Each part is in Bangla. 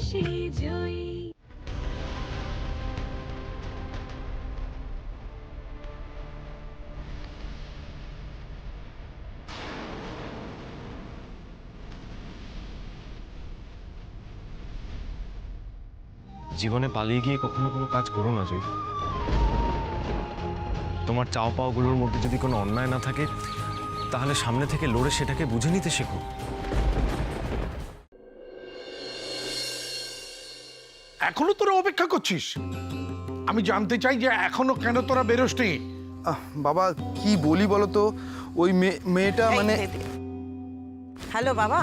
জীবনে পালিয়ে গিয়ে কখনো কোনো কাজ করো না জয়। তোমার চাও পাওয়াগুলোর মধ্যে যদি কোনো অন্যায় না থাকে তাহলে সামনে থেকে লড়ে সেটাকে বুঝে নিতে শেখো। এখনো তোরা অপেক্ষা করছিস? আমি জানতে চাই যে এখনো কেন তোরা বেরোসনি? বাবা কি বলি বলো তো, ওই মেয়েটা মানে। হ্যালো বাবা,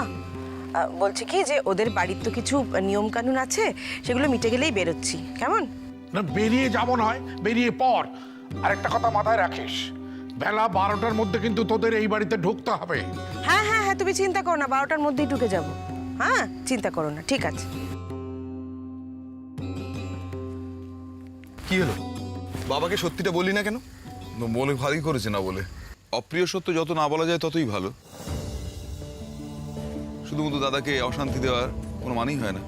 বলছি কি যে ওদের বাড়ির তো কিছু নিয়ম কানুন আছে, সেগুলো মিটে গেলেই বেরোচ্ছি। কেমন? না, বেরিয়ে যাব নয়, বেরিয়ে পর। আর একটা কথা মাথায় রাখিস, বেলা 12টার মধ্যে কিন্তু তোদের এই বাড়িতে ঢুকতে হবে। হ্যাঁ হ্যাঁ হ্যাঁ, তুমি চিন্তা করো না, 12টার মধ্যেই ঢুকে যাব। হ্যাঁ চিন্তা করো না, ঠিক আছে। কি হলো, বাবাকে সত্যিটা বললি না কেন? বলে ভালোই করেছে না বলে। অপ্রিয় সত্য যত না বলা যায় ততই ভালো। শুধুমাত্র দাদাকে অশান্তি দেওয়ার কোনো মানেই হয় না।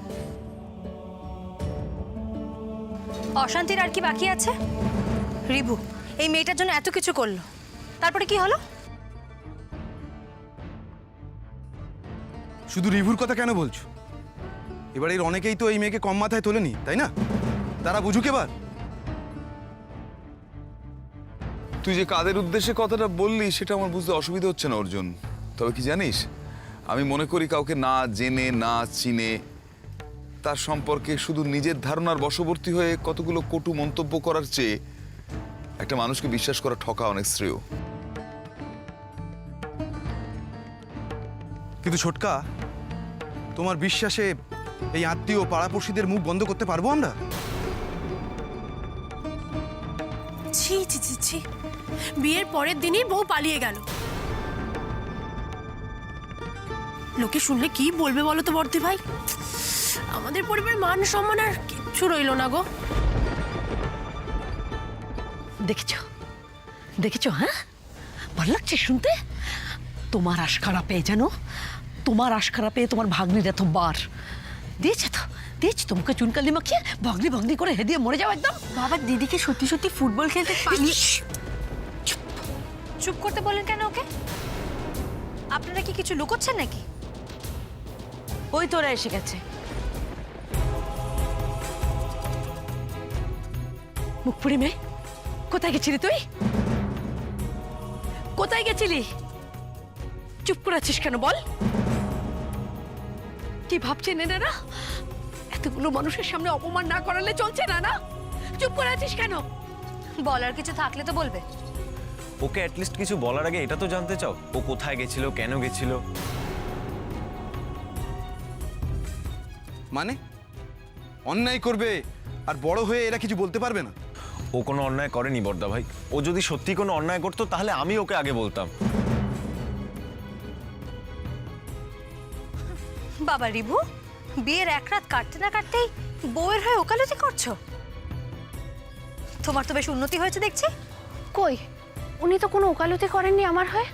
অশান্তির আর কি বাকি আছে? রিভু এই মেয়েটার জন্য এত কিছু করলো, তারপরে কি হলো? শুধু রিভুর কথা কেন বলছো? এবার এর অনেকেই তো এই মেয়েকে কম মাথায় তোলেনি, তাই না? তারা বুঝুক এবার। তুই যে কাদের উদ্দেশ্যে কথাটা বললি সেটা আমার বুঝতে অসুবিধা হচ্ছে না অর্জুন। তবে কি জানিস, আমি মনে করি কাউকে না জেনে না চিনে তার সম্পর্কে শুধু নিজের ধারণার বশবর্তী হয়ে কতগুলো কটু মন্তব্য করার চেয়ে একটা মানুষকে বিশ্বাস করা ঠকা অনেক শ্রেয়। কিন্তু ছোটকা, তোমার বিশ্বাসে এই আত্মীয় পাড়াপড়শিদের মুখ বন্ধ করতে পারবো আমরা? ছি ছি ছি ছি, বিয়ের পরের দিনই বউ পালিয়ে গেল। লোকে শুনলে কি বলবে বলো তো বর্দি ভাই? আমাদের পরিবারের মান সম্মান আর কিচ্ছু রইল না গো। দেখেছো দেখেছো? হ্যাঁ, ভালো লাগছে শুনতে। তোমার আশকারা পেয়ে, জানো, তোমার আশকারা পেয়ে তোমার ভাগ্নির এত বার দিয়েছে তো দিয়েছে, তোমাকে চুনকালি মাখিয়ে ভাগ্নি ভাগ্নি করে হেদিয়ে মরে যাও একদম। বাবা দিদিকে সত্যি সত্যি ফুটবল খেলতে পালিয়ে। চুপ করতে বলেন কেন ওকে? আপনারা কি কিছু লুকোচ্ছেন নাকি? ওই তোরা এসে গেছে। মুখপুরি মেয়ে, কোথায় গেছিলি তুই? কোথায় গেছিলি? চুপ করে আছিস কেন বল? কি ভাবছেন এনারা? এতগুলো মানুষের সামনে অপমান না করালে চলছে না, না? চুপ করে আছিস কেন? বলার কিছু থাকলে তো বলবে। ওকে অ্যাটলিস্ট কিছু বলার আগে এটা তো জানতে চাও ও কোথায় গেছিল, কেন গেছিল। মানে অন্যায় করবে আর বড় হয়ে এরা কিছু বলতে পারবে না? ও কোনো অন্যায় করেনি বর্দা ভাই। ও যদি সত্যি কোনো অন্যায় করতো তাহলে আমি ওকে আগে বলতাম। বাবা রিভু, বিয়ের এক রাত কাটতে না কাটতেই বউয়ের হয়ে ওকালতি করছো? তোমার তো বেশ উন্নতি হয়েছে দেখছি। কই, উনি তো কোনো ওকালতি করেননি আমার হয়ে।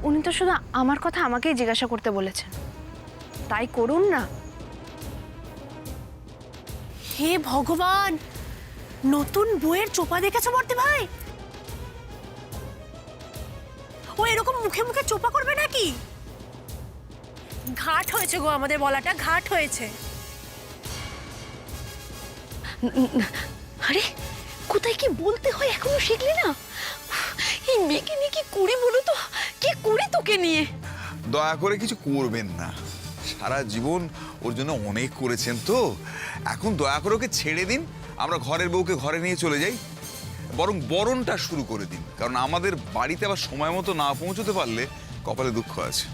উনি তো শুধু আমার কথা আমাকেই জিজ্ঞাসা করতে বলেছেন, তাই করুন না। হে ভগবান, নতুন বউয়ের চোপা দেখেছো বর্দি ভাই? ও এরকম মুখে মুখে চোপা করবে নাকি? ঘাট হয়েছে গো, আমাদের বলাটা ঘাট হয়েছে। আরে কোথায় কি বলতে হয় এখনো শিখলি না? এই মেয়েকে নিয়ে কি করি বলো তো? কি করি তোকে নিয়ে? দয়া করে কিছু করবেন না, সারা জীবন ওর জন্য অনেক করেছেন তো। এখন দয়া করে ওকে ছেড়ে দিন, আমরা ঘরের বউকে ঘরে নিয়ে চলে যাই। বরং বরণটা শুরু করে দিন, কারণ আমাদের বাড়িতে আবার সময় মতো না পৌঁছতে পারলে কপালে দুঃখ আছে।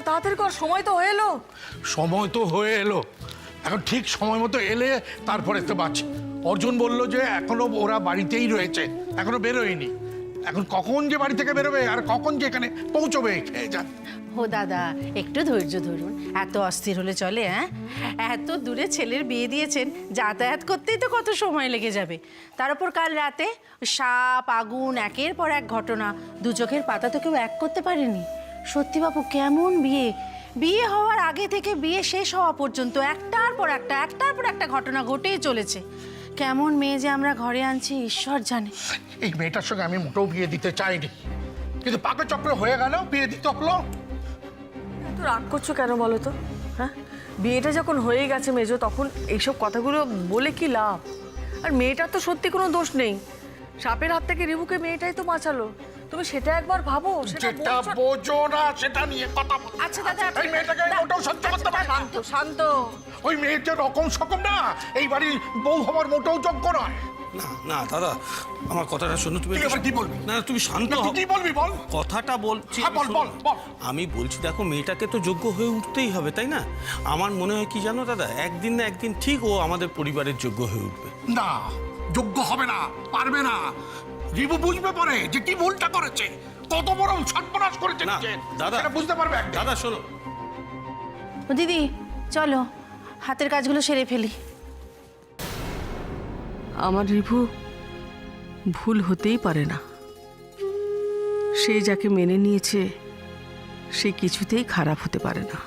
তাড়াতাড়ি কর, সময় তো হয়ে এলো। সময় তো হয়ে এলো, এখন ঠিক সময় মতো এলে তারপরে তো বাঁচি। অর্জুন বলল যে এখনো ওরা বাড়িতেই রয়েছে, এখনো বেরোয়নি। এখন কখন যে বাড়ি থেকে বেরোবে আর কখন যে এখানে পৌঁছবে খেয়ে যান। ও দাদা একটু ধৈর্য ধরুন, এত অস্থির হলে চলে? এত দূরে ছেলের বিয়ে দিয়েছেন, যাতায়াত করতেই তো কত সময় লেগে যাবে। তার উপর কাল রাতে সাপ আগুন একের পর এক ঘটনা, দু চোখের পাতা তো কেউ এক করতে পারেনি। সত্যি বাপু, কেমন বিয়ে! বিয়ে হওয়ার আগে থেকে বিয়ে শেষ হওয়া পর্যন্ত একটার পর একটা ঘটনা ঘটেই চলেছে। কেমন মেয়ে যে আমরা ঘরে আনছি ঈশ্বর জানে। এই মেয়েটার সঙ্গে আমি মোটেও বিয়ে দিতে চাইনি, কিন্তু পাকে চক্র হয়ে গেল, বিয়ে দিতে হলো। তো রাগ করছো কেন বলো তো? হ্যাঁ, বিয়েটা যখন হয়ে গেছে মেজো, তখন এইসব কথাগুলো বলে কি লাভ? আর মেয়েটার তো সত্যি কোনো দোষ নেই, সাপের হাত থেকে রিবুকে মেয়েটাই তো বাঁচালো। তুমি সেটা একবার ভাবো। যেটা বোঝো না সেটা নিয়ে কথা বলো। আচ্ছা দাদা, এই মেয়েটাকে আমি মোটেও সহ্য করতে পারি না। শান্ত শান্ত। ওই মেয়ের যে রকম সকম না, এই বাড়ির বউ হবার মোটেও যোগ্য নয়। না না দাদা, আমার কথাটা শোনো। তুমি তুই এবার কি বলবি? না তুমি শান্ত তুই হও। কি বলবি বল? কথাটা বলছি। হ্যাঁ, বল, শোনো। বল, বল। আমি বলছি দেখো, মেয়েটাকে তো যোগ্য হয়ে উঠতেই হবে, তাই না? আমার মনে হয় কি জানো দাদা, একদিন না একদিন ঠিক ও আমাদের পরিবারের যোগ্য হয়ে উঠবে। না, যোগ্য হবে না, পারবে না। রিবু বুঝবে পরে যে কি ভুলটা করেছে, কত বড় সর্বনাশ করেছে না নিজে। দাদা, সেটা বুঝতে পারবে একদিন। দাদা শোনো। ও দিদি চলো হাতের কাজগুলো সেরে ফেলি। আমার রিভু ভুল হতেই পারে না। সে যাকে মেনে নিয়েছে সে কিছুতেই খারাপ হতে পারে না।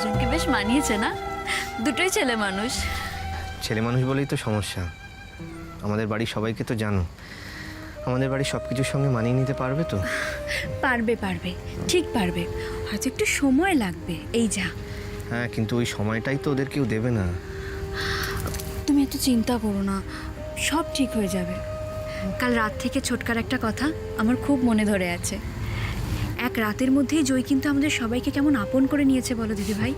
দুজনকে বেশ মানিয়েছে না? দুটোই ছেলে মানুষ। ছেলে মানুষ বলেই তো সমস্যা। আমাদের বাড়ির সবাইকে তো জানো, আমাদের বাড়ির সব কিছুর সঙ্গে মানিয়ে নিতে পারবে তো? পারবে পারবে, ঠিক পারবে, হয়তো একটু সময় লাগবে, এই যা। হ্যাঁ, কিন্তু ওই সময়টাই তো ওদের কেউ দেবে না। তুমি এত চিন্তা করো না, সব ঠিক হয়ে যাবে। কাল রাত থেকে ছোটকার একটা কথা আমার খুব মনে ধরে আছে। এক রাতের মধ্যেই জয় কিন্তু আমাদের সবাইকে কেমন আপন করে নিয়েছে বলো দিদিভাই।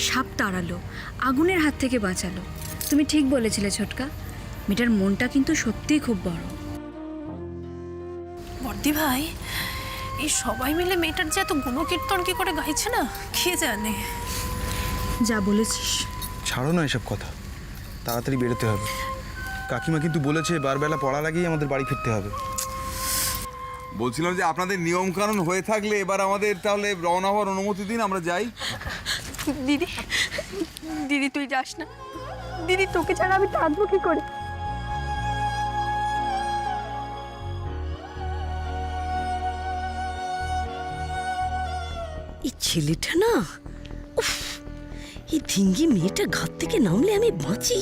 সাপ তাড়ালো, আগুনের হাত থেকে বাঁচালো। তুমি ঠিক বলেছিলে ছোটকা, মেয়েটার মনটা কিন্তু সত্যিই খুব বড়। বর্দি ভাই, এই সবাই মিলে মেয়েটার যে এত গুণকীর্তন কি করে গাইছে না, কে জানে। যা বলেছিস। ছাড়ো না এসব কথা, তাড়াতাড়ি বেরোতে হবে। কাকিমা কিন্তু বলেছে বারবেলা পড়ার আগেই আমাদের বাড়ি ফিরতে হবে। বলছিলাম যে আপনাদের নিয়ম কানুন হয়ে থাকলে এবার আমাদের তাহলে রওনা হওয়ার অনুমতি দিন, আমরা যাই। দিদি, দিদি তুই যাস না। দিদি তোকে ছাড়া আমি থাকবো কি করে? এই ছেলেটা না, উফ, এই ধিঙ্গি মেয়েটা ঘর থেকে নামলে আমি বাঁচি।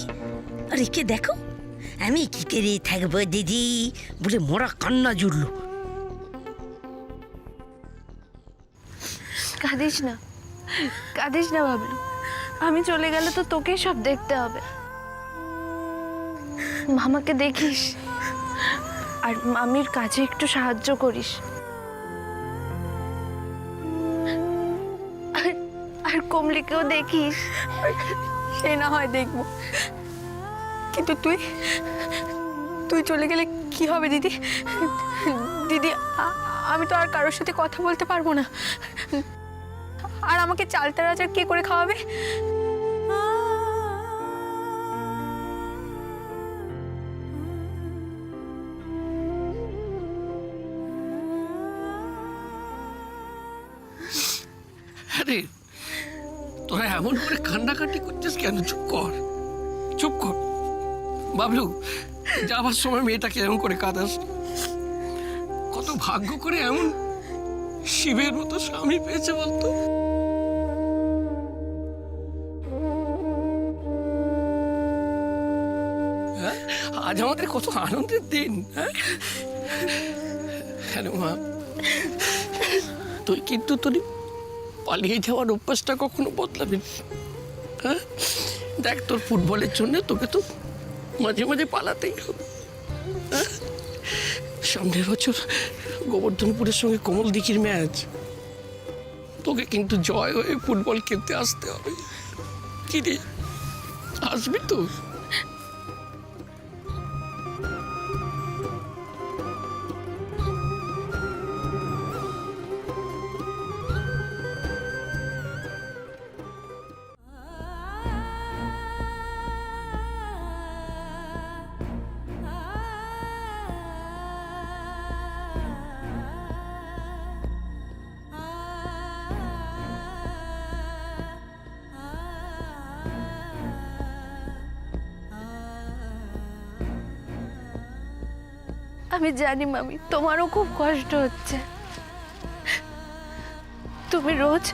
আর একে দেখো, আমি কি করে থাকবো দিদি বলে মোরা কান্না জুড়লো। কাঁদিস না, কাঁদিস না বাবলু। আমি চলে গেলে তো তোকেই সব দেখতে হবে। মামাকে দেখিস আর মামির কাজে একটু সাহায্য করিস। আর কমলিকেও দেখিস। সে না হয় দেখবো, কিন্তু তুই চলে গেলে কি হবে দিদি? দিদি, আমি তো আর কারোর সাথে কথা বলতে পারবো না। আর আমাকে চালতা রাজার কে করে খাওয়াবে? আরে তোরা এমন করে কান্নাকাটি করছিস কেন? চুপ কর, চুপ কর। বাবলু, যাবার সময় মেয়েটাকে এমন করে কাঁদাস। কত ভাগ্য করে এমন শিবের মতো স্বামী পেয়েছে বলতো। হ্যাঁ, আজ আমাদের কত আনন্দের দিন। হ্যালো মা, তুই কিন্তু তোর পালিয়ে যাওয়ার অভ্যাসটা কখনো বদলাবি না। হ্যাঁ, দেখ তোর ফুটবলের জন্য তোকে তো মাঝে মাঝে পালাতেই হবে। হ্যাঁ, সামনের বছর গোবর্ধনপুরের সঙ্গে কোমল দিঘির ম্যাচ, তোকে কিন্তু জয় হয়ে ফুটবল খেলতে আসতে হবে। কি রে, আসবি তো? আমি জানি মামি, তোমারও খুব কষ্ট হচ্ছে। তুমি রোজ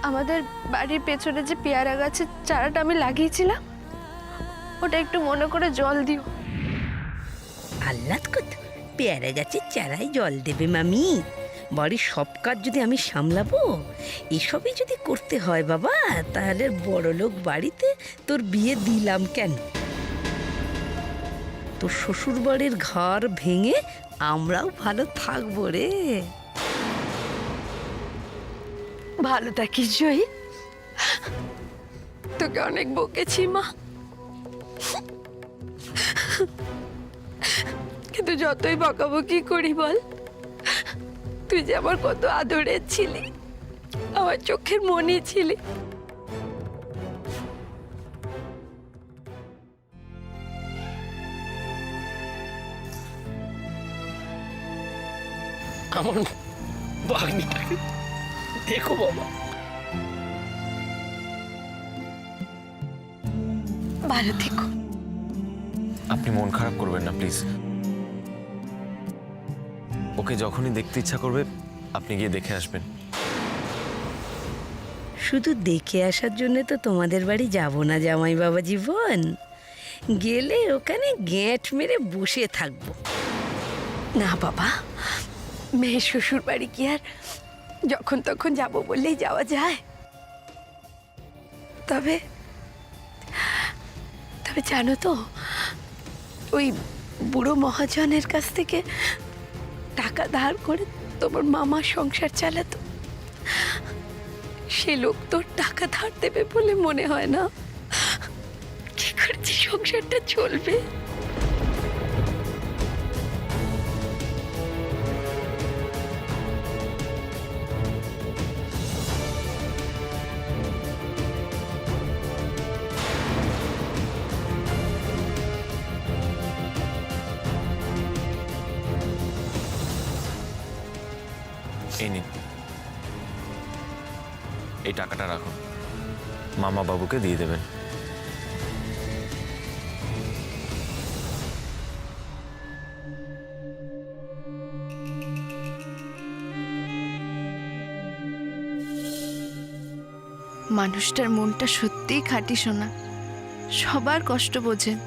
আমাদের বাড়ির পেছনে যে পেয়ারা গাছের চারাটা আমি লাগিয়েছিলাম, ওটা একটু মনে করে জল দিও। আহ্লাদ কত, পেয়ারা গাছের চারায় জল দেবে মামি? বাড়ির সব কাজ যদি আমি সামলাবো, এসবই যদি করতে হয় বাবা, তাহলে বড়লোক বাড়িতে তোর বিয়ে দিলাম কেন? তোর শ্বশুর বাড়ির ঘর ভেঙে আমরাও ভালো থাকবো রে। ভালো থাকিস জয়ী, তোকে অনেক বকেছি মা, কিন্তু যতই বকাবকি করি বল, তুই যে আমার কত আদরের ছিলি, আমার চোখের মনি ছিলি। আমার ভাগ্নিটাকে দেখো বাবা। ভালো থেকো। আপনি মন খারাপ করবেন না প্লিজ। ওকে যখনই দেখতে ইচ্ছা করবে আপনি গিয়ে দেখে আসবেন। শুধু দেখে আসার জন্য তো তোমাদের বাড়ি যাব না জামাই বাবা জীবন, গেলে ওখানে গেঁট মেরে বসে থাকবো। না বাবা, মেয়ে শ্বশুর বাড়ি কি আর যখন তখন যাব বললেই যাওয়া যায়? তবে তবে জানো তো, ওই বুড়ো মহাজনের কাছ থেকে টাকা ধার করে তোমার মামা সংসার চালাতো। সে লোক তোর টাকা ধার দেবে বলে মনে হয় না। কি করে যে সংসারটা চলবে? এই নিন, এই টাকাটা রাখুন, মামা বাবুকে দিয়ে দেবেন। মানুষটার মনটা সত্যিই খাঁটি সোনা, সবার কষ্ট বোঝেন।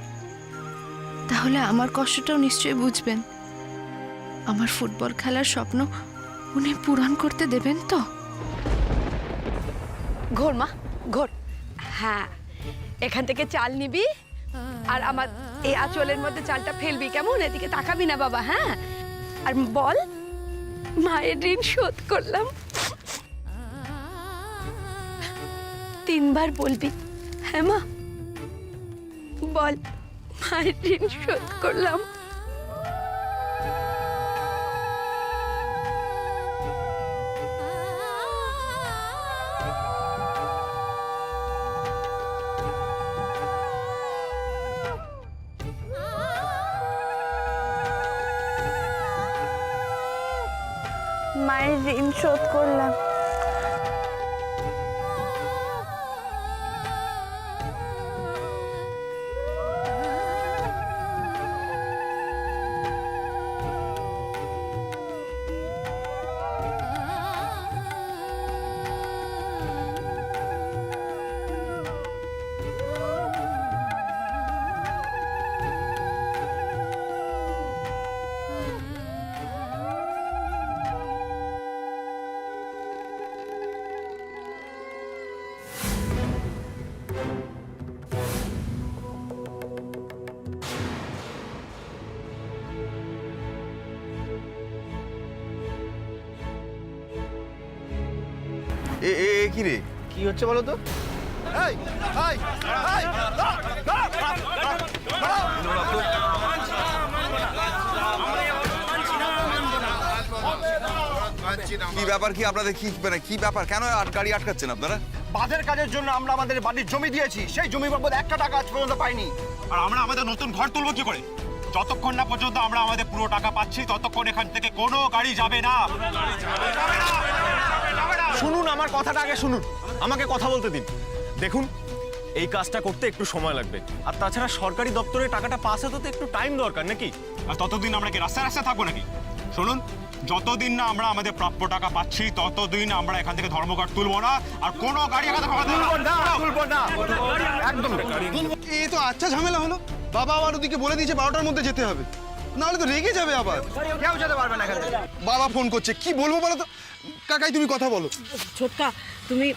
তাহলে আমার কষ্টটাও নিশ্চয়ই বুঝবেন। আমার ফুটবল খেলার স্বপ্ন উনি পূরণ করতে দেবেন তো? ঘোর মা, ঘোর। হ্যাঁ, এখান থেকে চাল নিবি আর আমার এই আঁচলের মধ্যে চালটা ফেলবি, কেমন? এদিকে তাকাবি না বাবা। হ্যাঁ, আর বল, মায়ের ঋণ শোধ করলাম। 3 বার বলবি। হ্যাঁ মা, বল, মায়ের ঋণ শোধ করলাম। মায়ের ঋণ শোধ করলাম। কি রে? কি হচ্ছে বলো তো? কি ব্যাপার কি আপনাদের কি ব্যাপার কেন গাড়ি আটকাচ্ছেন আপনারা? বাঁধের কাজের জন্য আমরা আমাদের বাড়ির জমি দিয়েছি, সেই জমি বাবদ একটা টাকা আজ পর্যন্ত পাইনি। আর আমরা আমাদের নতুন ঘর তুলবো কি করে? যতক্ষণ না পর্যন্ত আমরা আমাদের পুরো টাকা পাচ্ছি ততক্ষণ এখান থেকে কোনো গাড়ি যাবে না। শুনুন, আমার কথাটা আগে শুনুন, আমাকে কথা বলতে দিন। দেখুন, এই কাজটা করতে একটু সময় লাগবে, আর তাছাড়া সরকারি দপ্তরে টাকাটা পাস হতে তো একটু টাইম দরকার নাকি? আর ততদিন আমরা কি রাস্তায় রাস্তায় থাকবো নাকি? শুনুন, যতদিন না আমরা আমাদের প্রাপ্য টাকা পাচ্ছি ততদিন আমরা এখান থেকে ধর্মঘট তুলবো না, আর কোনো গাড়ি এখান থেকে তুলবো না, একদম। এই তো আচ্ছা ঝামেলা হলো। বাবা আবার ওদিকে বলে দিয়েছে 12টার মধ্যে যেতে হবে, নাহলে তো রেগে যাবে আবার। কেউ যেতে পারবে না এখান থেকে। বাবা ফোন করছে, কি বলবো বলো তো? কাকাই তুমি কথা বলো। ছোটকা তুমি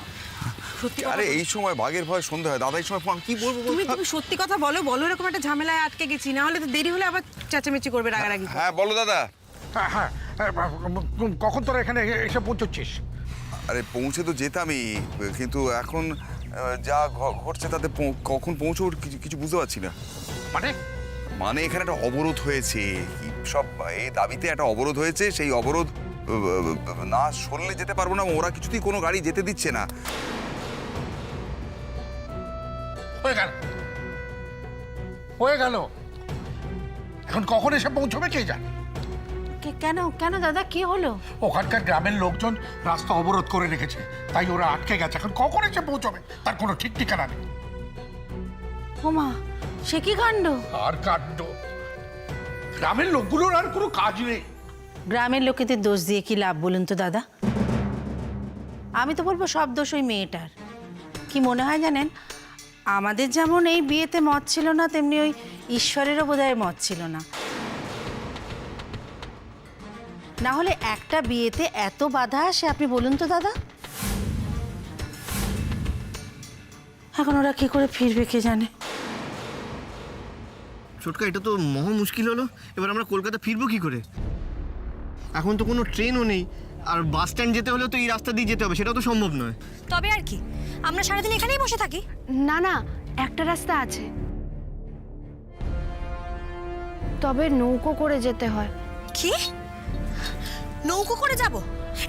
আরে এই সময় বাঘের ভয় সন্ধ্যা হয়, দাদা এই সময় ফোন কি বলবো? তুমি সত্যি কথা বলো, এরকম একটা ঝামেলায় আটকে গেছি, না হলে তো দেরি হলে আবার চেঁচামেচি করবে, রাগারাগি। হ্যাঁ বলো দাদা। হ্যাঁ, কখন তোরা এখানে এসে পৌঁছচ্ছিস? আরে পৌঁছে তো যেতামই, কিন্তু এখন যা ঘটছে তাতে কখন পৌঁছবো কিছু বুঝতে পারছি না। মানে এখানে একটা অবরোধ হয়েছে, সব এই দাবিতে একটা অবরোধ হয়েছে, সেই অবরোধ না সরলে যেতে পারবো না, ওরা কিছুতেই কোনো গাড়ি যেতে দিচ্ছে না। হয়ে গেল, এখন কখন এসে পৌঁছবে কে জানে? কেন দাদা, কি হলো? ওখানকার গ্রামের লোকজন রাস্তা অবরোধ করে রেখেছে, তাই ওরা আটকে গেছে। এখন কখন এসে পৌঁছবে তার কোনো ঠিক ঠিকানা নেই। ওমা, সে কি কাণ্ড! আর কাণ্ড, গ্রামের লোকগুলোর আর কোনো কাজ নেই। গ্রামের লোকেদের দোষ দিয়ে কি লাভ বলুন তো দাদা? আমি তো বলবো সব দোষ ওই মেয়েটার। কি মনে হয় জানেন, আমাদের যেমন এই বিয়েতে মত ছিল না, তেমনি ওই ঈশ্বরেরও বোধহয় মত ছিল না। না হলে একটা বিয়েতে এত বাধা আসে, আপনি বলুন তো দাদা। এখন ওরা কি করে ফিরবে কে জানে। ছোটকা, এটা তো মহা মুশকিল হলো। এবার আমরা কলকাতা ফিরবো কি করে? এখন তো কোনো ট্রেনও নেই, আর বাস স্ট্যান্ড যেতে হলে তো এই রাস্তা দিয়ে যেতে হবে, সেটাও তো সম্ভব নয়। তবে আর কি, আমরা সারাদিন এখানেই বসে থাকি? না না, একটা রাস্তা আছে, তবে নৌকো করে যেতে হয়। কি? নৌকো করে যাব?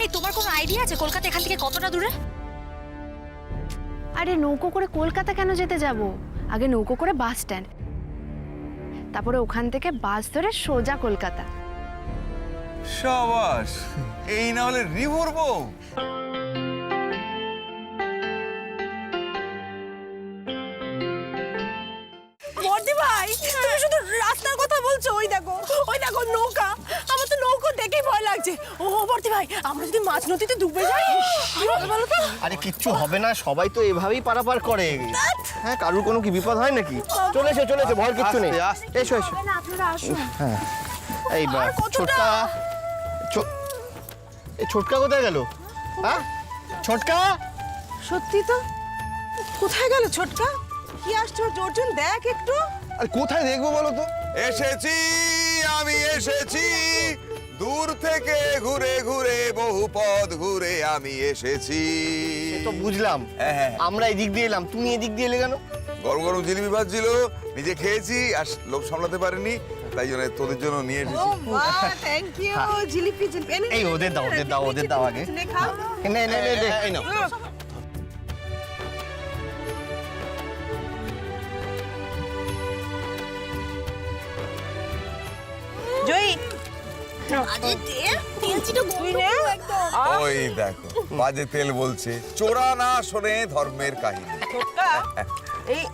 এই তোমার কোনো আইডিয়া আছে কলকাতা এখান থেকে কতটা দূরে? আরে নৌকো করে কলকাতা কেন যেতে যাব? আগে নৌকো করে বাস স্ট্যান্ড, তারপরে ওখান থেকে বাস ধরে সোজা কলকাতা। সাবাস, এই না হলে রিভোর বউ। বর্দি ভাই, তুমি শুধু রাস্তার কথা বলছো। ওই দেখো নৌকা, আমার তো নৌকো দেখেই ভয় লাগছে। ও বর্দি ভাই, আমরা যদি মাছ নদীতে ডুবে যাই কি হবে বলো তো? আরে কিচ্ছু হবে না, সবাই তো এভাবেই পারাপার করে। হ্যাঁ, কারুর কোনো কি বিপদ হয় নাকি? চলে এসো, ভয় কিচ্ছু নেই। এসো। আপনারা আসুন। হ্যাঁ, এই ছোটকা, এই ছোটকা কোথায় গেল? হ্যাঁ ছোটকা, সত্যি তো, কোথায় গেল ছোটকা? কি আসছো অর্জুন, দেখ একটু। আর কোথায় দেখবো বলো তো? এসেছি, আমি এসেছি, দূর থেকে ঘুরে ঘুরে বহু পথ ঘুরে আমি এসেছি। তো বুঝলাম, আমরা এদিক দিয়ে এলাম, তুমি এদিক দিয়ে এলে কেন? গরম গরম জিলিপি ভাজছিল, নিজে খেয়েছি আর লোভ সামলাতে পারিনি, তাই জন্য তোদের জন্য নিয়ে এসেছি। Thank you. জিলিপি এই ওদের দাও আগে। নে, এই নাও। জয়ী, ওই দেখো, বাজে তেল বলছে, চোরা না শোনে ধর্মের কাহিনী। এই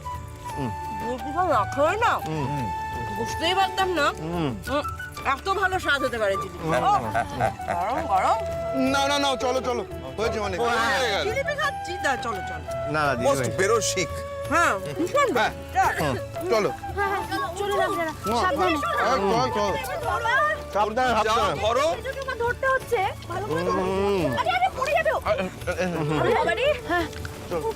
রাখো না, বুঝতেই পারতাম না এত ভালো স্বাদ হতে পারে জিলিপি। গরম। না, চলো হয়েছে, মানে জিলিপি খাচ্ছি, চলো। না মোস্ট বেরো শিখ। হ্যাঁ, চলো। চলে যান সাবধানে। সাবধানে, যাও, ধরো। ধরতে হচ্ছে, ভালো করে ধরো। আরে পড়ে যাবে। চলো।